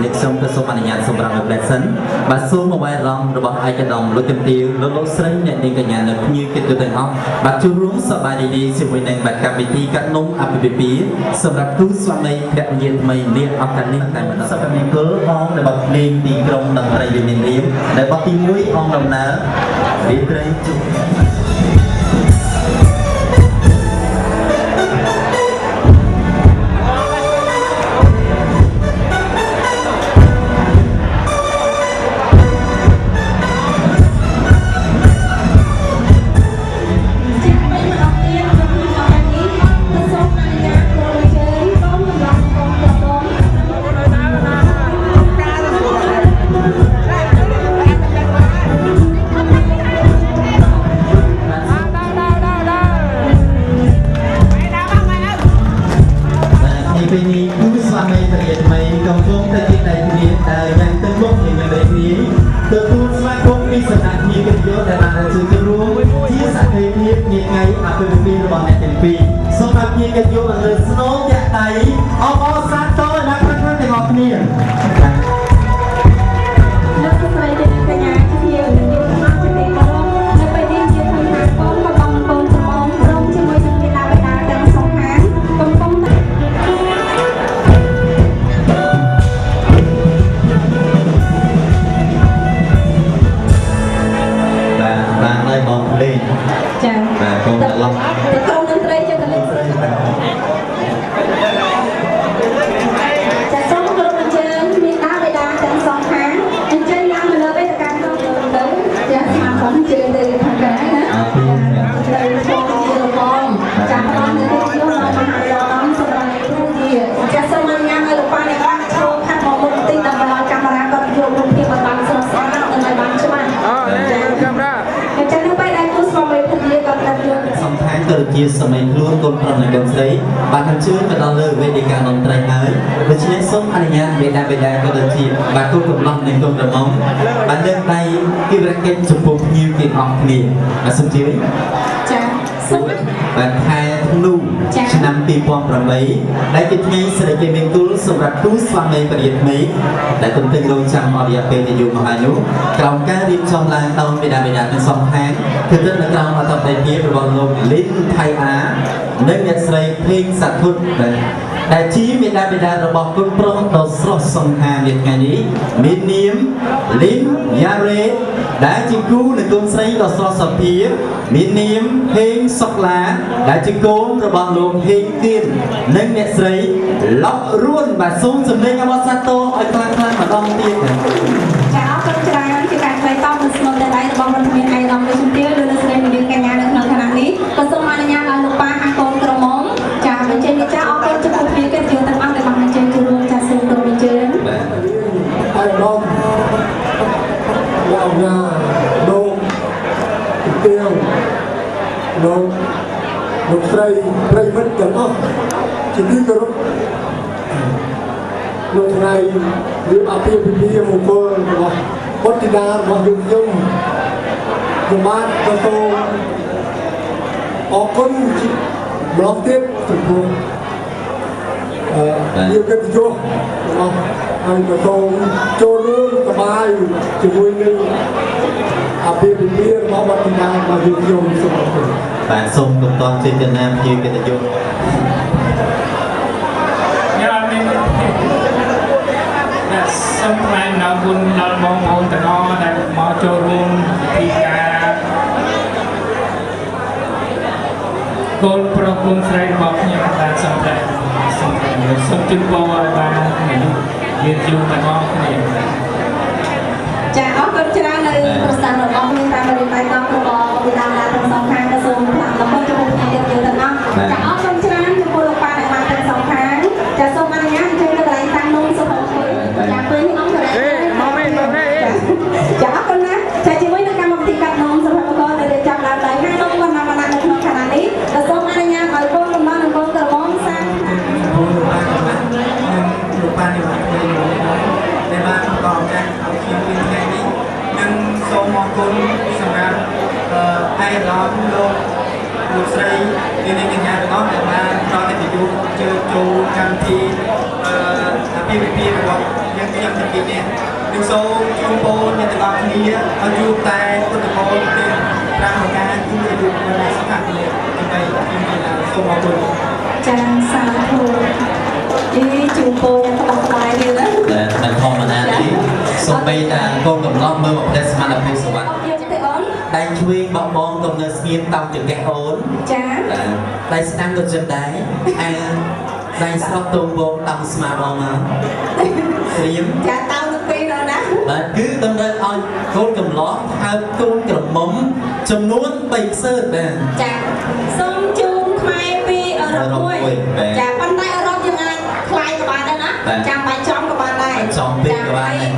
lịch sống cơ số mạnh nhạt sống rằng được sân và số một bài rong rồi bỏ ai cho đồng lối tiền tiêu lối lối sấy nhận định cả nhà được như cái từ từ học và chú rúng sợ bài đi sự vui này và cam bị cắt nông APP sống rằng cứ xoay mây đẹp nhiên mây liên học cảnh liên tại mình sau khi cớ ông để bật lên đi trong đồng tây về miền riêng để bật tim mũi ông đồng ná đi đây chia sẻ mình luôn tôn trọng lại con giấy bạn thằng trước và đo lơ về đi cả đồng trai ấy với chính sống anh nha Việt Nam có được chia và cô cùng lòng nên tôn trọng mong bạn đơn tay khi ra kênh chụp phục nhiều kiện học nghề và sống dưới và hai lưu nămปีปองประmấyได้จิตนี้เสด็จเป็นตุลสำหรับทุกสวามีประเดี๋ยวนี้ได้ตุ้มตึงลงจำอดีตเป็นอยู่มหายุกล่าวการรีบชมลางตอนเวลาเป็นสองแห่งคือต้นกล่าวมาตอนในปีประวัติโลกลิ้นไทยอาเนื่องจากใส่เพลงสัตว์ทุนแต่ชี้เวลาระบบกุนโปรต่อสระสงหาในงานนี้มีเนียมลิ้นยาเรได้จิกูในกลุ่มใส่ต่อสระสเปียมีเนียมเพลงสกลาได้จิโกมระบบลมเพลงเตียนเนื่องจากใส่ล็อกรุ่นแบบซุ้มสำเร็จอวสานโตไอ้คลางมาดองเตียนจะเอาคนชราที่การไปต้องมันสมได้ระบบมันมีไอ้ดองไปชุ่มเตี้ยดูแลแสดงในเดือนกันยายนขนาดนี้ก็ส่งมาในงานเราลูกป้าฮังโกนกระมงจะเป็นเจนจะเอาคนจะพูดเพียงกันเจอตั้งอันแต่บางเจนจะรวมจะส่งตัวเป็นเจนไอ้ดองเรางาโดนเตี้ยโดนลูกใส่ใส่มันกันอ่ะจิตที่กระรุลูกไงหรืออาเปียปีมงคลว่าพัฒนาว่ายุ่งยุ่งยุ่งบ้านกระโตออกคนบล็อกเทียบสุดท้ายอยู่กันโจ้อันกระโตโจรุ่งสบายจะมวยหนึ่งอาเปียปีว่าพัฒนาว่ายุ่งยุ่งสุดท้ายแต่ทรงกับตอนเจนนามยืนกันอยู่สมัยนาบุญเรามององค์แต่นอได้มาโจรุนพิการโกลประกุมใส่บอกเนี่ยการสำเร็จสมจุดโบราณยืนอยู่แต่นอเนี่ยจะเอาคนชราในประสานระบบมีการบริการต้องระบบเวลาทั้งสองทางกระทรวงพลังแล้วก็จะมีเดียวแต่นอจะเอาคนชราจะพูดลงไปในมาทั้งสองทางจะส่งมาในงานเชิญกระไรทางนุ่งสมบูรณ์อยากเป็นที่น้องจะได้จะเอาคนนะใช้ชีวิตในการบำเพ็ญกับน้องสมบูรณ์ก็เลยจับเราได้ให้น้องวันมาในขณะนี้จะส่งมาในงานคอยพูดลงมาในกองกระมองสร้างลูกป้าในบ้านในบ้านต่อกันเอาคิวเป็นไงนี้ยังโซมองคนสำหรับไอ้ร้อนโลกลูกใส่ในงานน้องแต่มาตอนที่อยู่เจอจูกันทีพี่บอกยัง គេនេះនឹងសូមជូនពរអ្នកទាំងអស់គ្នាឲ្យជួបតែពុទ្ធពលទាំងប្រាំប្រការគឺអាយុវណ្ណៈសុខៈនេះដើម្បីសូមអរគុណ ចាសាធុជូនពរយ៉ាងក្បោះក្បាយនេះណា តែធម្មតានេះសូម្បីតែកូនកំឡោះមើលមកផ្ទះស្មានតែសវ័ត យើងទេអូន ដៃឆ្វេងបបងកំនៅស្ងៀមតាមចង្កេះអូន ចា ដៃស្ដាំក៏ចិត្តដែរដៃស្រុកទងវងតាមស្មាបងមកព្រៀម ចាតោទៅពេលដល់ណា បាទគឺតម្រូវឲ្យកូនកំឡោះហើយកូនក្រមុំចំនួន3ខ្សើបាទ ចាសូមជូនខ្មែរពីអឺរ៉ុបមួយចាប៉ុន្តែអឺរ៉ុបយើងអាចខ្លាយក៏បានដែរណាចាំបាច់ចំក៏បានដែរ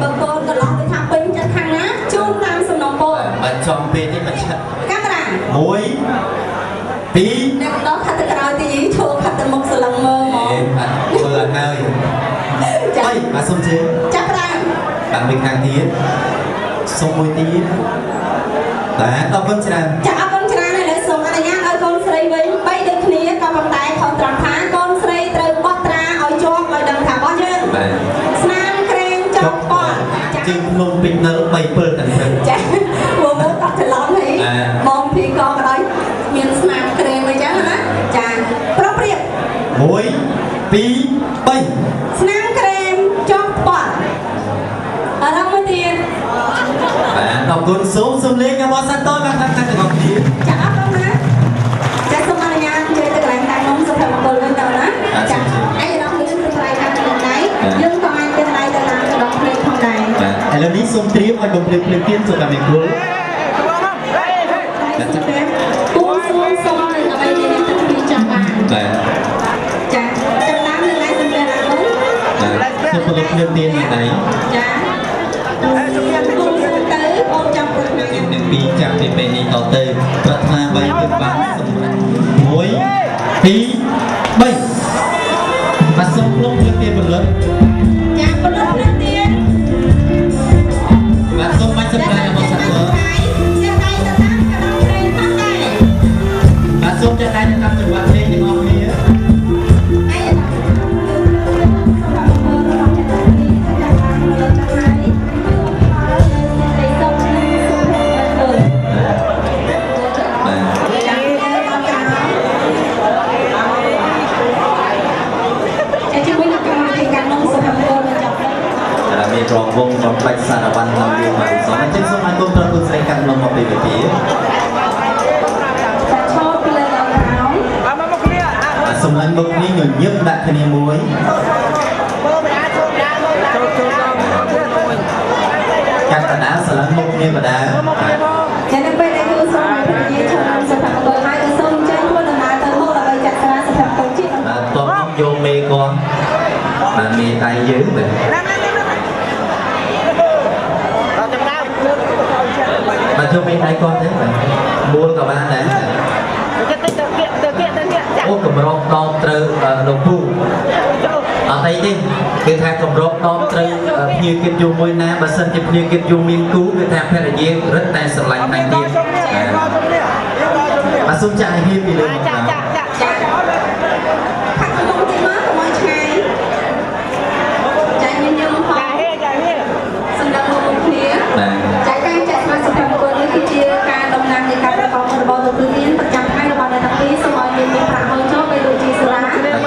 បើកូនកន្លោះទៅថាពេញចិត្តខាងណាជូនតាមសំណងពរ បាទចំពេលនេះមិនឆាត់ កាមេរ៉ា 1 2 អ្នកដល់ខាត់ទៅក្រោយទីឈរខាត់ទៅមុខសឡឹងមើលហ្មង បាទធ្វើឲ្យហើយ ចា អីបាទសុំជើង ចាប់ដើម បាទមួយខាងទៀតសុំមួយទៀតបាទអរគុណច្រើន ចាអរគុណច្រើនហើយលើសូមអនុញ្ញាតឲ្យកូនស្រីវិញ3ដូចគ្នាក៏ប៉ុន្តែខុសត្រង់ថាកូនស្រីត្រូវបោះត្រាឲ្យជាប់ឲ្យដឹងថាបោះយើង បាទ ស្នាមក្រែងចុកពណ៌ ជើងភ្នំពេញនៅ3ពិលទាំងព្រឹក ចាពួកមកអត់ច្រឡំហីបងពីក៏ក៏ដោយមានស្នាមក្រែងអញ្ចឹងណាចាប្រុសព្រៀប 1 2 3 ស្នាមក្រែងចុកពណ៌អរមួយទៀត បាទអរគុណសូមលេងអបអរសាទរដល់ខាងទាំងអស់គ្នា ចាអរគុណណាចាសូមអនុញ្ញាតជួយទៅកន្លែងតាមនំសុភមង្គលវិញទៅណាចាអាចរកលឿនទៅកន្លែងតាមដងដៃយើងក៏អាចទៅដៃទៅតាមដងភ្លេងផងដែរ បាទឥឡូវនេះសូមត្រៀមឲ្យបំភ្លឺភ្លើងទៀនចូលតាមមេគល់ ពូសួងសុំនៅអ្វីនេះទឹកពីចាំបាន បាទ ចាចាំតាមនៅឯសម្រាប់អរគុណ បាទសូមបំភ្លឺភ្លើងទៀននៅដៃ ចាពូសួងទៅអូនចាំព្រឹកណា នឹងពីចាប់ពីពេលនេះតទៅប្រាថ្នាអ្វីគឺបានសម្រេច1 2 3បាទសូមភ្លឺភ្លើងទៀនពលិត ចាពលិតភ្លើងទៀន បាទសូមបាច់សម្រាប់អបអរសាទរ ចាដៃទៅតាមកណ្ដោភ្លេងផងដែរ បាទសូមចាក់ដៃទៅតាមចង្វាក់ភ្លេងទាំងអស់គ្នា អីសម្រាប់មើលរបស់អ្នកទាំងពីរចាបានលើកទៅហើយទៅសុំនឹងសុំទៅអើយ បាទ ចាដល់ក្រោយចាជាមួយនឹងកម្មវិធីការនំសុភមង្គលបញ្ចប់ ដែលមានរងវងបំពេចសារវ័នតាមវាមកសូមអញ្ជើញសូមឲ្យកូនប្រុសកូនស្រីកាន់នំមកពីវិធី ចាឈរពីលើដល់ក្រោយ បាទសូមឡើងមុខនេះញញឹមដាក់គ្នាមួយកាត់កណ្ដាលស្រឡឹងមុខគ្នាបដា ចានៅពេលដែលគូសូមឲ្យប្រជាជនសុភមង្គលហើយក៏សូមអញ្ជើញធ្វើដំណើរទៅមុខដើម្បីចាក់ស្រាសុភមង្គលជាតិ បាទតោះយកមេគាត់បាទមេដៃយើងបាទ បាទចូលមេដៃគាត់ទេបាទមូលក៏បានដែរអូកម្រោកដបត្រូវលោកពូអត់អីទេគឺថាកម្រោកដបត្រូវភ្ញៀវគិតយូរមួយណាបើសិនជាភ្ញៀវគិតយូរមានគូគឺថាភរិយារឹតតែស្រឡាញ់តែទៀតបាទសូមចាក់ឲ្យហៀបពីលើមកបាទ ចាខាត់ក្នុងទីមកកុំឲ្យឆ្ងាយចាញញឹមផងសម្រាប់លោកគ្នា បាទ ចាការចាក់ស្មាសុភមង្គលនេះគឺជាការដំណើរនៃការប្រកបរបស់លោកគ្រូទានប្រចាំថ្ងៃរបស់អ្នកទាំងពីរសូមឲ្យមានប្រាក់មកចូលពេលដូចជាសាលា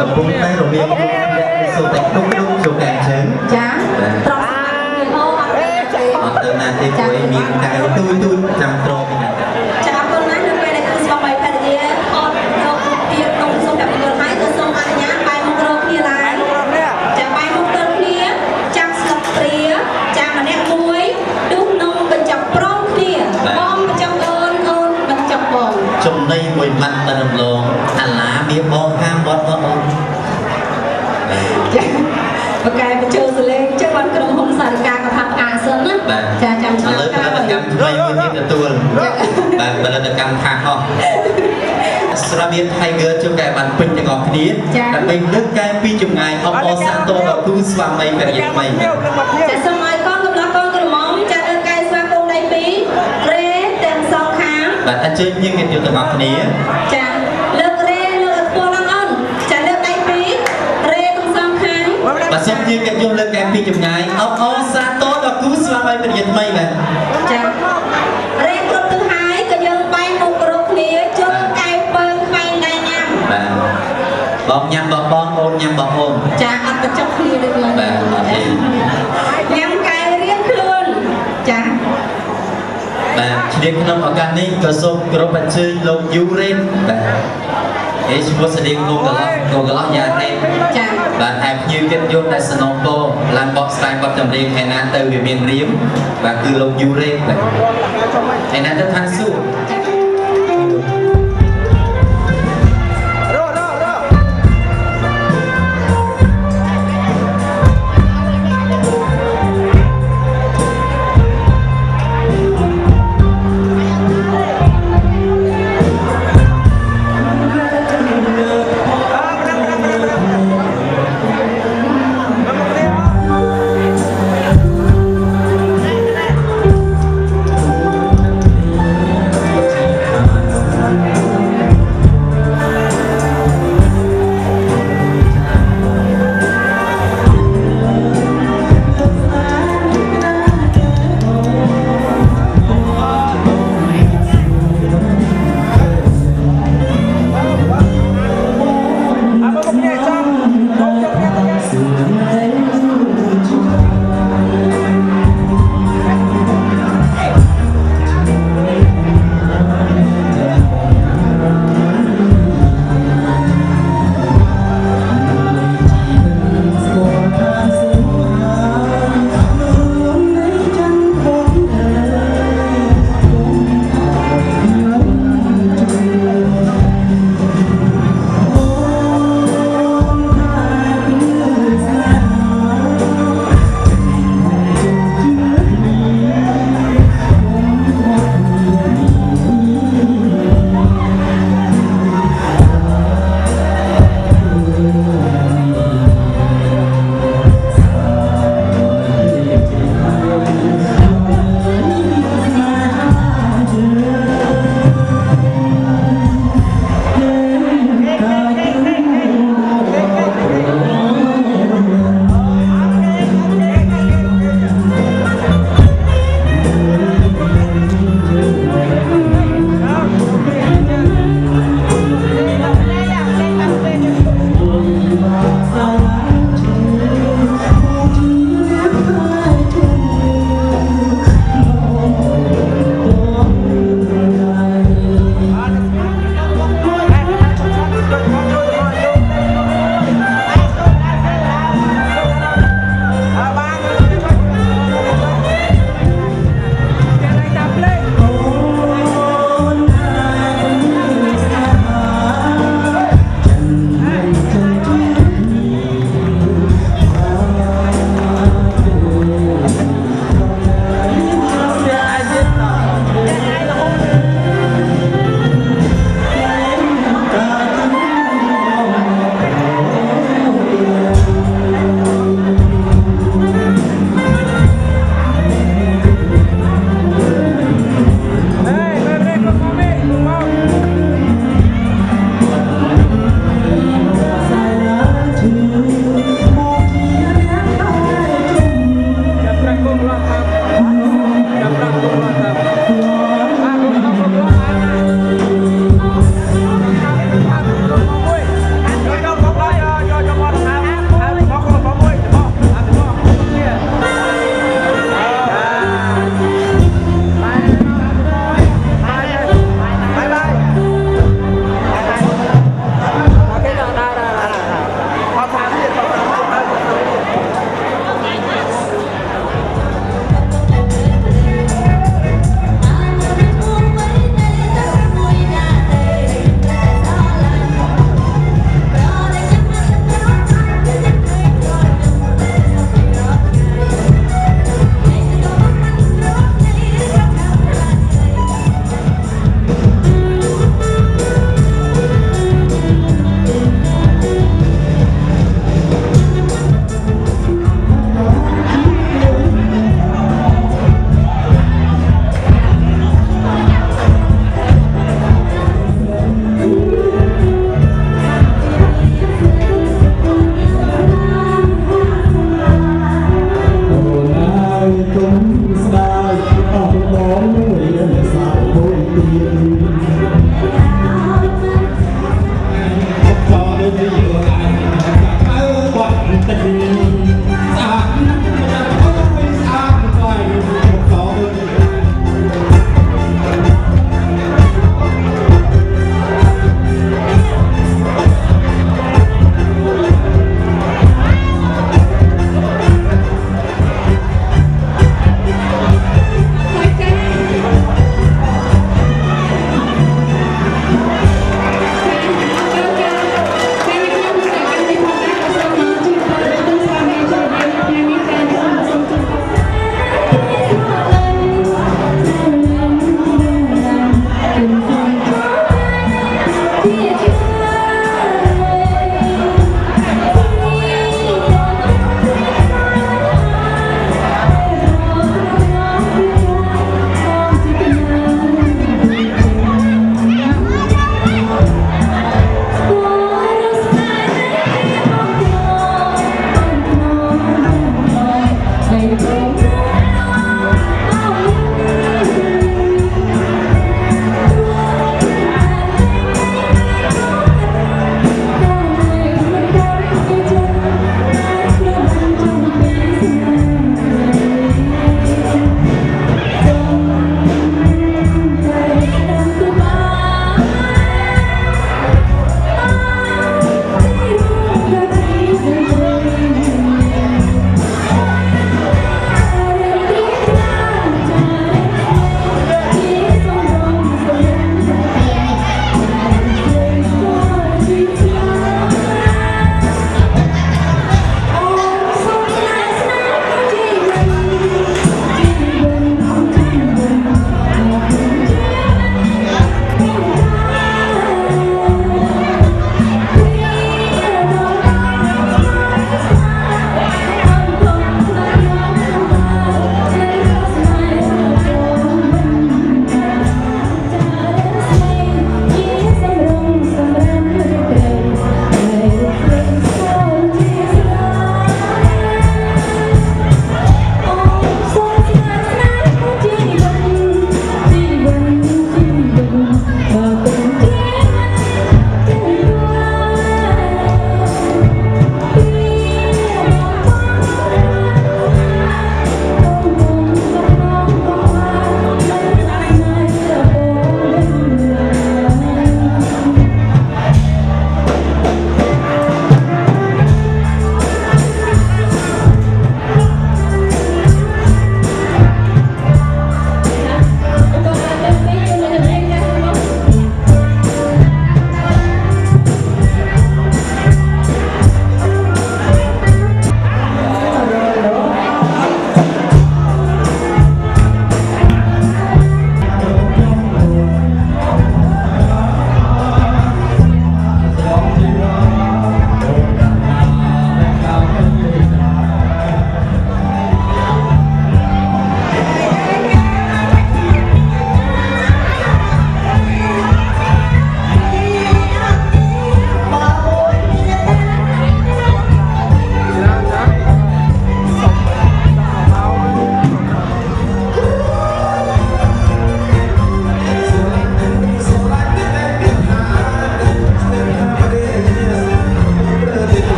កំពុងតែរវាងលោកអ្នកសូមតែដុំចូលកែអញ្ចឹង ចាត្រង់ស្មារតីហោអត់ទេ អត់ទៅណាទេព្រោះមានកៅទួយចាំត្រពីណា ចាអរគុណណាស់នៅពេលដែលគូស្វាមីភរិយាអត់យកទៀតនំសុភមង្គលហើយក៏សូមអនុញ្ញាតបែរមុខរកគ្នាឡើងចាបែរមុខទៅគ្នាចាំស្លឹកព្រាចាម្នាក់មួយដួសនំបញ្ចុកព្រមគ្នាបងបញ្ចុកអូនអូនបញ្ចុកបង ចំណៃមួយម៉ាត់ទៅរំលងអាឡាមានបងហាមបត់បងអូន ចាបកកែបញ្ជើសលេងចឹងបានក្រុមហ៊ុនសារិកាក៏ថាផ្កាសិនណាចាចាំ ឥ ឆ្នាំ ឡូវ ក្រោ ផលិត យ កម្មថ្មីមួយទៀតទទួលបាទផលិតកម្មខាងអស់ស្រាបៀន Tiger ជួយកែបានពេញទាំងអស់គ្នាដើម្បីលើកកែពីចម្ងាយអបអរសាទរដល់គូស្វាមីភរិយាថ្មី ចាសូមឲ្យកូនកំឡោះកូនក្រមុំចាលើកកែស្វាគមន៍ដៃពីររេទាំងសងខាង បាទអញ្ជើញញឹកគ្នាទាំងអស់គ្នា ចាលើករេលើកខ្ពស់ឡើងអូនចាលើកដៃពីររេទាំងសងខាង បាទសូមញឹកគ្នាលើកកែពីចម្ងាយអបអរសា គូស្វាមីប្រយ័ត្នថ្មីបាទ ចារៀងគ្រប់ទាំងហើយក៏យើងបែងមុខគ្រប់គ្នាជន់កែពើខ្វែងដៃញ៉ាំ បាទបងញ៉ាំបងអូនញ៉ាំបងអូន ចាអត់ទៅចុកគ្នាដូចឡើយ បាទអត់ទេ ញ៉ាំកែរៀងខ្លួនចា បាទឆ្លៀងក្នុងឱកាសនេះក៏សូមគោរពអញ្ជើញលោកយូរ៉េនបាទអេឈ្មោះស្តីគងកន្លោះយ៉ាទេ ចា បាទហើយភ្ញៀវកិត្តិយសដែលสนองពរឡើងបកស្រាយបទចម្រៀងឯណាទៅវាមានរៀងបាទគឺលោកយូរ៉េនបាទឯណាទៅឋានសួគ៌ ចា